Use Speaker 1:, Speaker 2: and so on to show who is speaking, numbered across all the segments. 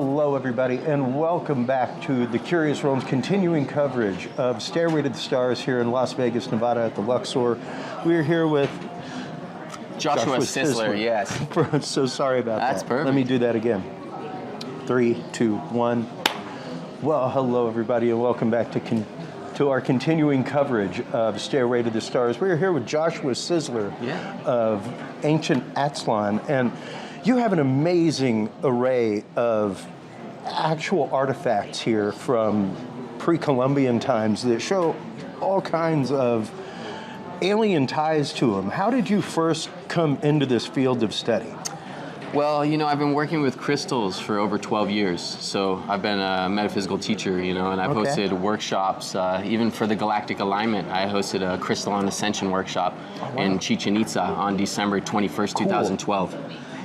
Speaker 1: hello everybody, and welcome back to the Curious Realms continuing coverage of Stairway to the Stars here in Las Vegas, Nevada at the Luxor. We're here with
Speaker 2: Joshua Sisler, yes.
Speaker 1: So sorry about that.
Speaker 2: That's perfect.
Speaker 1: Let me do that again. 3, 2, 1. Well, hello everybody, and welcome back to our continuing coverage of Stairway to the Stars. We're here with Joshua Sisler of ancient Atzlan, and you have an amazing array of actual artifacts here from pre-Columbian times that show all kinds of alien ties to them. How did you first come into this field of study?
Speaker 2: Well, I've been working with crystals for over 12 years. So I've been a metaphysical teacher, and I've hosted workshops. Even for the Galactic Alignment, I hosted a Crystal on Ascension workshop in Chichen Itza on December 21st, 2012.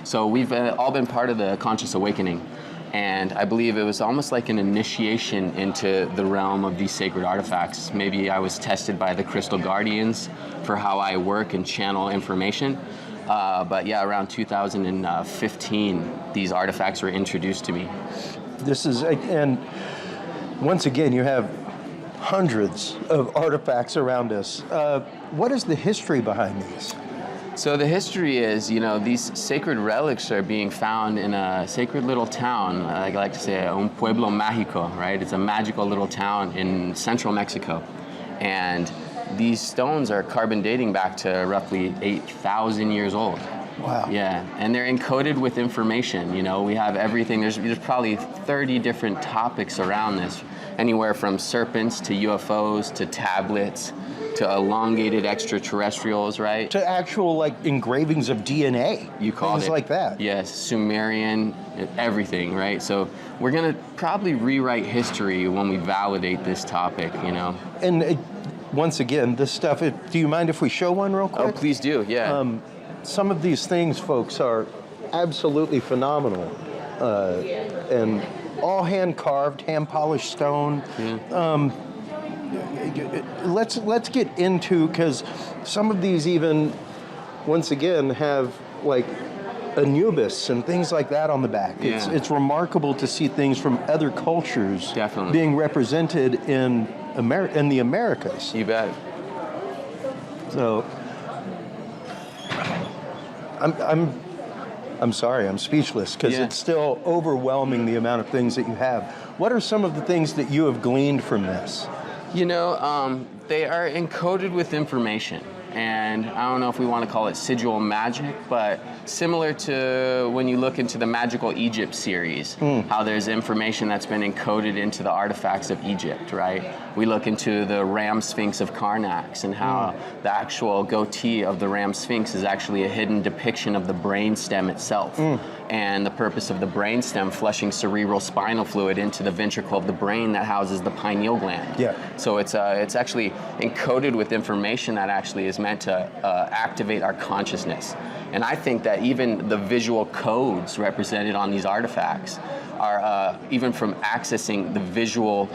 Speaker 2: So we've all been part of the conscious awakening. And I believe it was almost like an initiation into the realm of these sacred artifacts. Maybe I was tested by the crystal guardians for how I work and channel information. But yeah, around 2015, these artifacts were introduced to me.
Speaker 1: And once again, you have hundreds of artifacts around us. What is the history behind these?
Speaker 2: So the history is, these sacred relics are being found in a sacred little town. I like to say un pueblo mágico, right? It's a magical little town in central Mexico. And these stones are carbon dating back to roughly 8,000 years old.
Speaker 1: Wow.
Speaker 2: Yeah, and they're encoded with information. We have everything. There's probably 30 different topics around this, anywhere from serpents to UFOs to tablets to elongated extraterrestrials, right?
Speaker 1: To actual engravings of DNA.
Speaker 2: You call it.
Speaker 1: Things like that.
Speaker 2: Yes, Sumerian, everything, right? So we're gonna probably rewrite history when we validate this topic,
Speaker 1: And once again, this stuff, do you mind if we show one real quick?
Speaker 2: Oh, please do, yeah.
Speaker 1: Some of these things, folks, are absolutely phenomenal. And all hand-carved, hand-polished stone.
Speaker 2: Yeah.
Speaker 1: Let's get into, because some of these even, once again, have Anubis and things like that on the back.
Speaker 2: Yeah.
Speaker 1: It's remarkable to see things from other cultures being represented in the Americas.
Speaker 2: You bet.
Speaker 1: So, I'm sorry, I'm speechless, because it's still overwhelming the amount of things that you have. What are some of the things that you have gleaned from this?
Speaker 2: They are encoded with information. And I don't know if we want to call it sigil magic, but similar to when you look into the Magical Egypt series, how there's information that's been encoded into the artifacts of Egypt, right? We look into the Ram Sphinx of Karnak and how the actual goatee of the Ram Sphinx is actually a hidden depiction of the brainstem itself. And the purpose of the brainstem flushing cerebral spinal fluid into the ventricle of the brain that houses the pineal gland.
Speaker 1: Yeah.
Speaker 2: So it's actually encoded with information that actually is meant to activate our consciousness. And I think that even the visual codes represented on these artifacts are, even from accessing the visual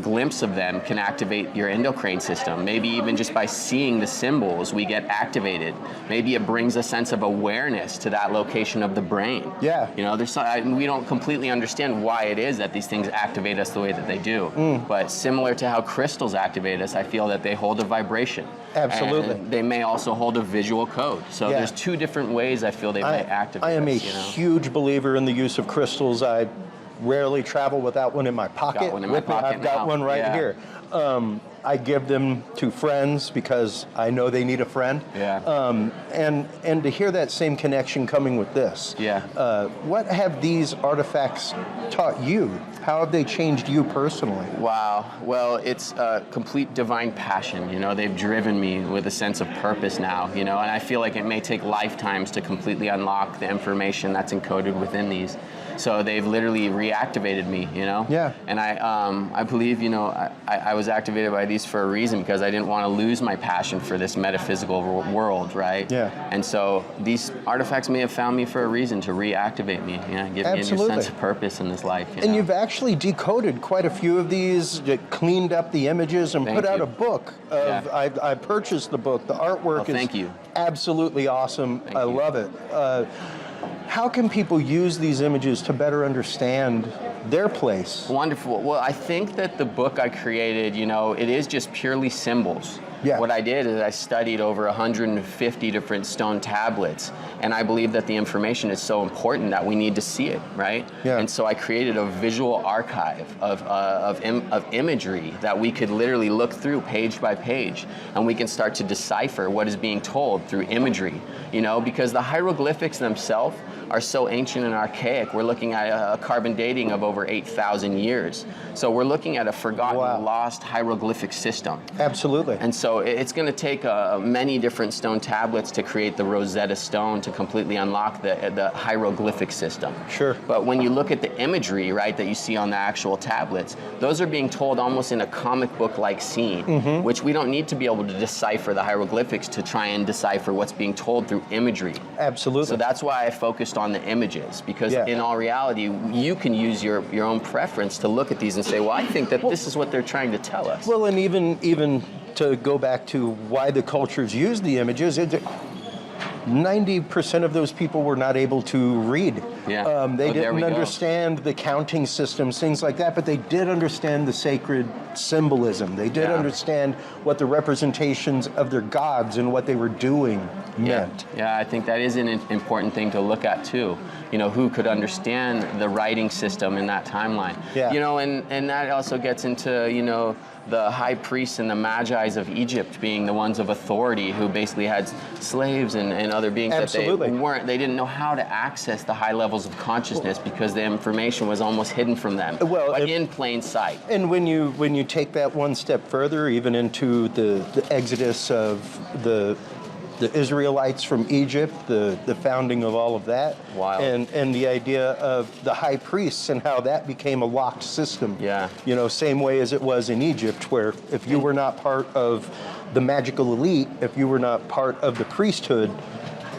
Speaker 2: glimpse of them, can activate your endocrine system. Maybe even just by seeing the symbols, we get activated. Maybe it brings a sense of awareness to that location of the brain.
Speaker 1: Yeah.
Speaker 2: We don't completely understand why it is that these things activate us the way that they do. But similar to how crystals activate us, I feel that they hold a vibration.
Speaker 1: Absolutely.
Speaker 2: And they may also hold a visual code. So there's two different ways I feel they might activate
Speaker 1: I am
Speaker 2: us,
Speaker 1: a huge believer in the use of crystals. I rarely travel without one in my pocket. I've got one right here. I give them to friends because I know they need a friend.
Speaker 2: Yeah.
Speaker 1: And to hear that same connection coming with this.
Speaker 2: Yeah.
Speaker 1: What have these artifacts taught you? How have they changed you personally?
Speaker 2: Wow. Well, it's a complete divine passion. They've driven me with a sense of purpose now, and I feel like it may take lifetimes to completely unlock the information that's encoded within these. So they've literally reactivated me,
Speaker 1: Yeah.
Speaker 2: And I believe, I was activated by these for a reason, because I didn't want to lose my passion for this metaphysical world, right?
Speaker 1: Yeah.
Speaker 2: And so these artifacts may have found me for a reason to reactivate me, give me a new sense of purpose in this life.
Speaker 1: And you've actually decoded quite a few of these, cleaned up the images, and put out a book. I purchased the book. The artwork is
Speaker 2: thank you.
Speaker 1: Absolutely awesome. I love it. How can people use these images to better understand their place?
Speaker 2: Wonderful. Well, I think that the book I created, it is just purely symbols.
Speaker 1: Yeah.
Speaker 2: What I did is I studied over 150 different stone tablets, and I believe that the information is so important that we need to see it, right?
Speaker 1: Yeah.
Speaker 2: And so I created a visual archive of imagery that we could literally look through page by page, and we can start to decipher what is being told through imagery, because the hieroglyphics themselves are so ancient and archaic. We're looking at a carbon dating of over 8,000 years. So we're looking at a forgotten, lost hieroglyphic system.
Speaker 1: Absolutely.
Speaker 2: And so it's going to take many different stone tablets to create the Rosetta Stone to completely unlock the hieroglyphic system.
Speaker 1: Sure.
Speaker 2: But when you look at the imagery, right, that you see on the actual tablets, those are being told almost in a comic book-like scene, which we don't need to be able to decipher the hieroglyphics to try and decipher what's being told through imagery.
Speaker 1: Absolutely.
Speaker 2: So that's why I focused on the images, because in all reality, you can use your own preference to look at these and say, well, I think that this is what they're trying to tell us.
Speaker 1: Well, and even to go back to why the cultures use the images, 90% of those people were not able to read.
Speaker 2: Yeah.
Speaker 1: They didn't understand the counting systems, things like that, but they did understand the sacred symbolism. They did understand what the representations of their gods and what they were doing meant.
Speaker 2: Yeah, I think that is an important thing to look at too. Who could understand the writing system in that timeline.
Speaker 1: Yeah.
Speaker 2: And that also gets into, the high priests and the magi's of Egypt being the ones of authority who basically had slaves and other beings that they didn't know how to access the high levels of consciousness because the information was almost hidden from them, but in plain sight.
Speaker 1: And when you take that one step further, even into the exodus of the Israelites from Egypt, the founding of all of that, and the idea of the high priests and how that became a locked system.
Speaker 2: Yeah.
Speaker 1: Same way as it was in Egypt, where if you were not part of the magical elite, if you were not part of the priesthood,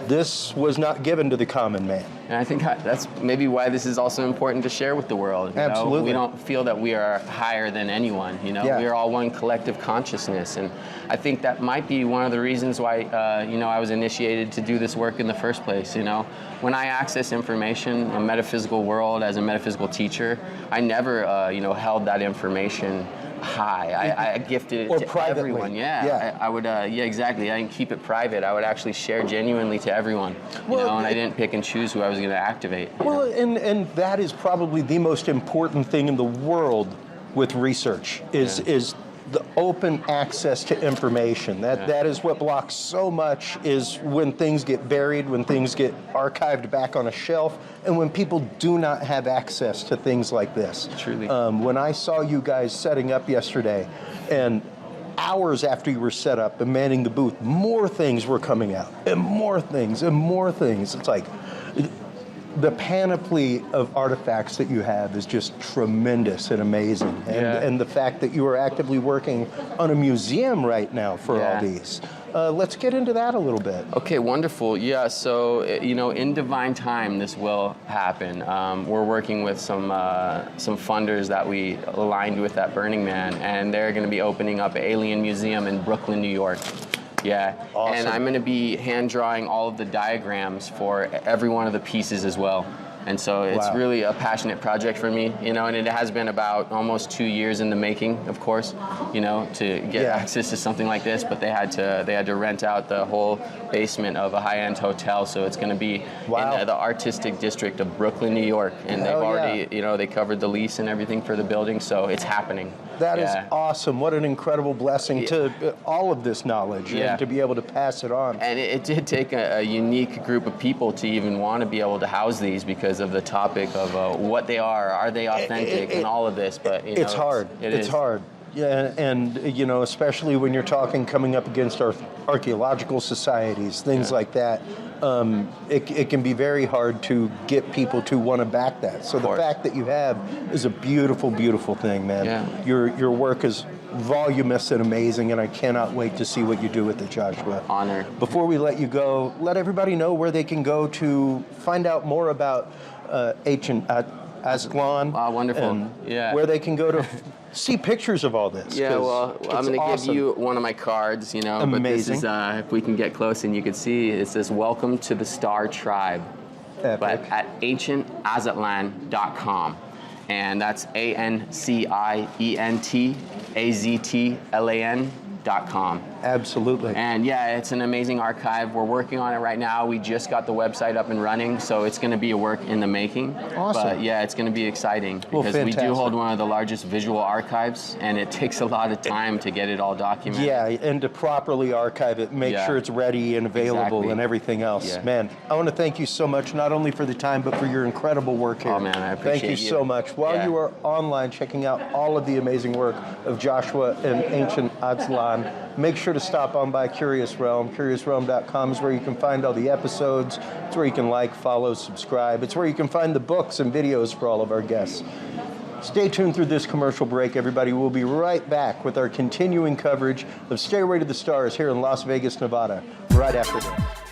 Speaker 1: this was not given to the common man.
Speaker 2: And I think that's maybe why this is also important to share with the world.
Speaker 1: Absolutely.
Speaker 2: We don't feel that we are higher than anyone. We are all one collective consciousness. And I think that might be one of the reasons why, I was initiated to do this work in the first place. When I access information, a metaphysical world as a metaphysical teacher, I never, held that information high. I gifted it to
Speaker 1: privately.
Speaker 2: everyone. I would. Exactly. I didn't keep it private. I would actually share genuinely to everyone. And I didn't pick and choose who I was going to activate.
Speaker 1: And that is probably the most important thing in the world with research is the open access to information. That is what blocks so much, is when things get buried, when things get archived back on a shelf, and when people do not have access to things like this.
Speaker 2: Truly.
Speaker 1: When I saw you guys setting up yesterday, and hours after you were set up and manning the booth, more things were coming out, and more things, and more things. It's like the panoply of artifacts that you have is just tremendous and amazing. And the fact that you are actively working on a museum right now for all these. Let's get into that a little bit.
Speaker 2: Okay, wonderful. Yeah, so, in divine time, this will happen. We're working with some funders that we aligned with at Burning Man, and they're going to be opening up an alien museum in Brooklyn, New York. Yeah,
Speaker 1: awesome.
Speaker 2: And I'm going to be hand drawing all of the diagrams for every one of the pieces as well. And so it's really a passionate project for me, and it has been about almost 2 years in the making, of course, to get access to something like this. But they had to rent out the whole basement of a high-end hotel, so it's going to be in the artistic district of Brooklyn, New York, and they've already, they covered the lease and everything for the building, so it's happening.
Speaker 1: That is awesome. What an incredible blessing to all of this knowledge and to be able to pass it on.
Speaker 2: And it did take a unique group of people to even want to be able to house these because of the topic of what they are they authentic, and all of this. But
Speaker 1: it's hard. It's hard. Yeah, and especially when you're talking coming up against our archaeological societies, things like that. It can be very hard to get people to want to back that. So the fact that you have is a beautiful, beautiful thing, man.
Speaker 2: Yeah.
Speaker 1: Your work is voluminous and amazing, and I cannot wait to see what you do with it, Joshua.
Speaker 2: Honor.
Speaker 1: Before we let you go, let everybody know where they can go to find out more about Atzlan.
Speaker 2: Wonderful.
Speaker 1: And where they can go to see pictures of all this.
Speaker 2: Yeah, well, I'm going to give you one of my cards,
Speaker 1: Amazing.
Speaker 2: But this is, if we can get close and you can see, it says, "Welcome to the Star Tribe."
Speaker 1: Epic.
Speaker 2: but at ancientatzlan.com. And that's ANCIENTAZTLAN.com.
Speaker 1: Absolutely.
Speaker 2: And yeah, it's an amazing archive. We're working on it right now. We just got the website up and running, so it's going to be a work in the making.
Speaker 1: Awesome.
Speaker 2: But yeah, it's going to be exciting because we do hold one of the largest visual archives, and it takes a lot of time to get it all documented.
Speaker 1: Yeah, and to properly archive it, make sure it's ready and available and everything else.
Speaker 2: Yeah.
Speaker 1: Man, I want to thank you so much, not only for the time, but for your incredible work here.
Speaker 2: Oh man, I appreciate
Speaker 1: Thank you so much. While you are online checking out all of the amazing work of Joshua and Ancient Atzlan, make sure to stop on by Curious Realm. CuriousRealm.com is where you can find all the episodes. It's where you can like, follow, subscribe. It's where you can find the books and videos for all of our guests. Stay tuned through this commercial break, everybody. We'll be right back with our continuing coverage of Stairway to the Stars here in Las Vegas, Nevada, right after this.